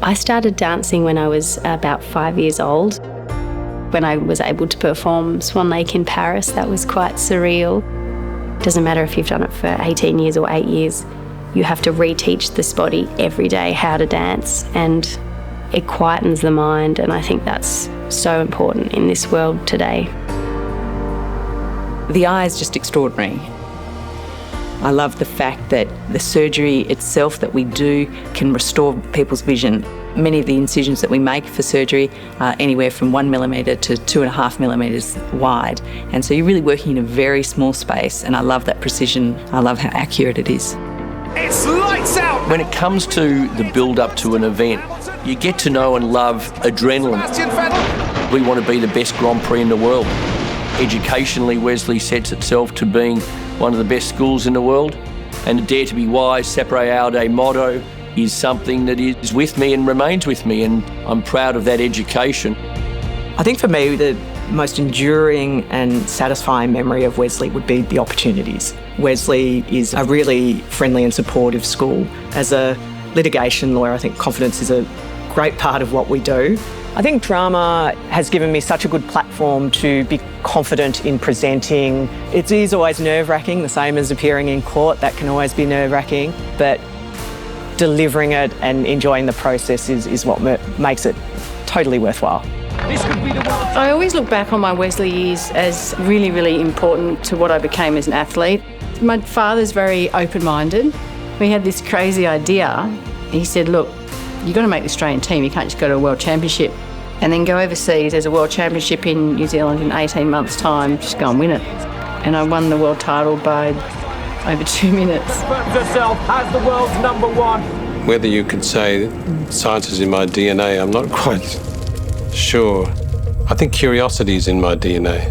I started dancing when I was about 5 years old. When I was able to perform Swan Lake in Paris, that was quite surreal. Doesn't matter if you've done it for 18 years or 8 years, you have to reteach this body every day how to dance, and it quietens the mind, and I think that's so important in this world today. The eye is just extraordinary. I love the fact that the surgery itself that we do can restore people's vision. Many of the incisions that we make for surgery are anywhere from 1 millimetre to 2.5 millimetres wide. And so you're really working in a very small space, and I love that precision. I love how accurate it is. It's lights out! When it comes to the build-up to an event, you get to know and love adrenaline. We want to be the best Grand Prix in the world. Educationally, Wesley sets itself to being one of the best schools in the world, and the Dare to be Wise, Sapere Aude motto is something that is with me and remains with me, and I'm proud of that education. I think for me, the most enduring and satisfying memory of Wesley would be the opportunities. Wesley is a really friendly and supportive school. As a litigation lawyer, I think confidence is a great part of what we do. I think drama has given me such a good platform to be confident in presenting. It is always nerve-wracking, the same as appearing in court. That can always be nerve-wracking, but delivering it and enjoying the process is what makes it totally worthwhile. I always look back on my Wesley years as really, really important to what I became as an athlete. My father's very open-minded. We had this crazy idea. He said, look, you've got to make the Australian team. You can't just go to a World Championship and then go overseas. There's a World Championship in New Zealand in 18 months' time. Just go and win it. And I won the world title by over 2 minutes. Herself as the world's #1. Whether you could say science is in my DNA, I'm not quite sure. I think curiosity is in my DNA.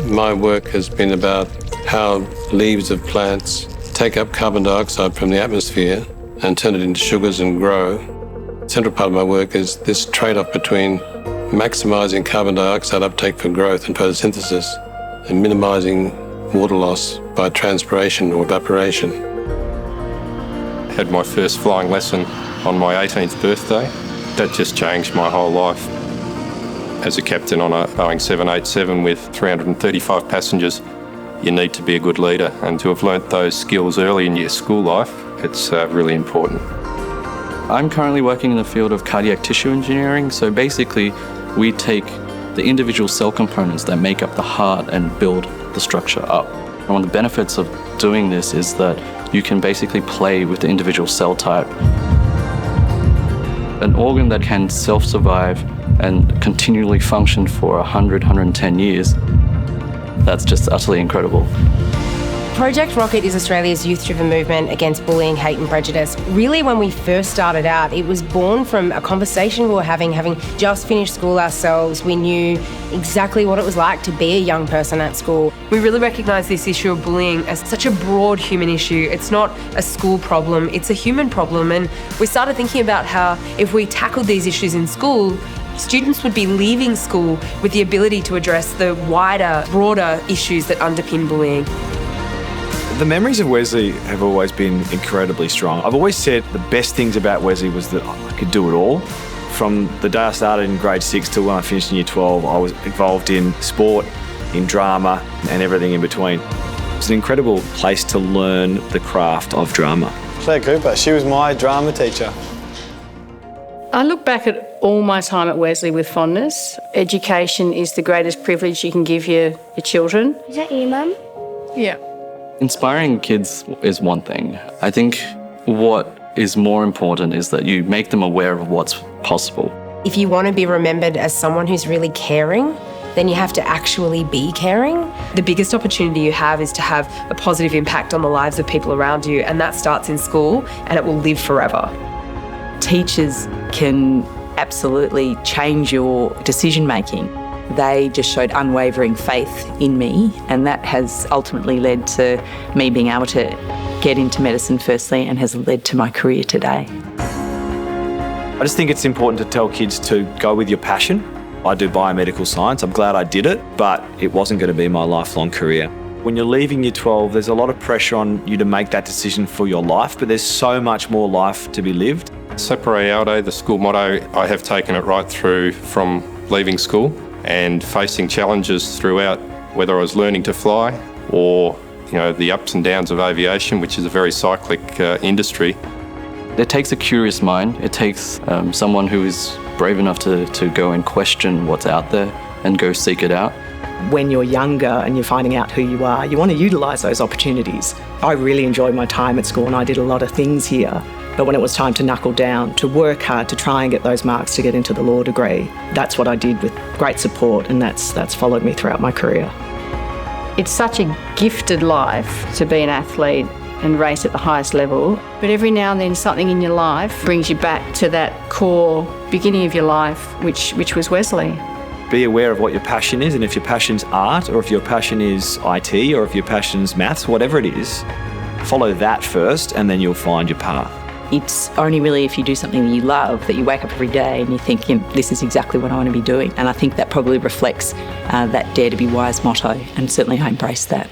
My work has been about how leaves of plants take up carbon dioxide from the atmosphere and turn it into sugars and grow. The central part of my work is this trade-off between maximising carbon dioxide uptake for growth and photosynthesis and minimising water loss by transpiration or evaporation. I had my first flying lesson on my 18th birthday. That just changed my whole life. As a captain on a Boeing 787 with 335 passengers, you need to be a good leader, and to have learnt those skills early in your school life, it's really important. I'm currently working in the field of cardiac tissue engineering, so basically we take the individual cell components that make up the heart and build the structure up. And one of the benefits of doing this is that you can basically play with the individual cell type. An organ that can self-survive and continually function for 100, 110 years, that's just utterly incredible. Project Rocket is Australia's youth-driven movement against bullying, hate and prejudice. Really, when we first started out, it was born from a conversation we were having just finished school ourselves. We knew exactly what it was like to be a young person at school. We really recognise this issue of bullying as such a broad human issue. It's not a school problem, it's a human problem. And we started thinking about how if we tackled these issues in school, students would be leaving school with the ability to address the wider, broader issues that underpin bullying. The memories of Wesley have always been incredibly strong. I've always said the best things about Wesley was that I could do it all. From the day I started in grade 6 till when I finished in year 12, I was involved in sport, in drama, and everything in between. It's an incredible place to learn the craft of drama. Claire Cooper, she was my drama teacher. I look back at all my time at Wesley with fondness. Education is the greatest privilege you can give your children. Is that you, Mum? Yeah. Inspiring kids is one thing. I think what is more important is that you make them aware of what's possible. If you want to be remembered as someone who's really caring, then you have to actually be caring. The biggest opportunity you have is to have a positive impact on the lives of people around you, and that starts in school, and it will live forever. Teachers can absolutely change your decision-making. They just showed unwavering faith in me, and that has ultimately led to me being able to get into medicine firstly and has led to my career today. I just think it's important to tell kids to go with your passion. I do biomedical science. I'm glad I did it, but it wasn't going to be my lifelong career. When you're leaving year 12, there's a lot of pressure on you to make that decision for your life, but there's so much more life to be lived. Sapere Aude, the school motto, I have taken it right through from leaving school and facing challenges throughout, whether I was learning to fly or the ups and downs of aviation, which is a very cyclic industry. It takes a curious mind. It takes someone who is brave enough to go and question what's out there and go seek it out. When you're younger and you're finding out who you are, you want to utilise those opportunities. I really enjoyed my time at school and I did a lot of things here. But when it was time to knuckle down, to work hard, to try and get those marks to get into the law degree, that's what I did with great support, and that's followed me throughout my career. It's such a gifted life to be an athlete and race at the highest level. But every now and then something in your life brings you back to that core beginning of your life, which was Wesley. Be aware of what your passion is, and if your passion's art, or if your passion is IT, or if your passion's maths, whatever it is, follow that first and then you'll find your path. It's only really if you do something that you love that you wake up every day and you think, this is exactly what I want to be doing. And I think that probably reflects that Dare to be Wise motto, and certainly I embrace that.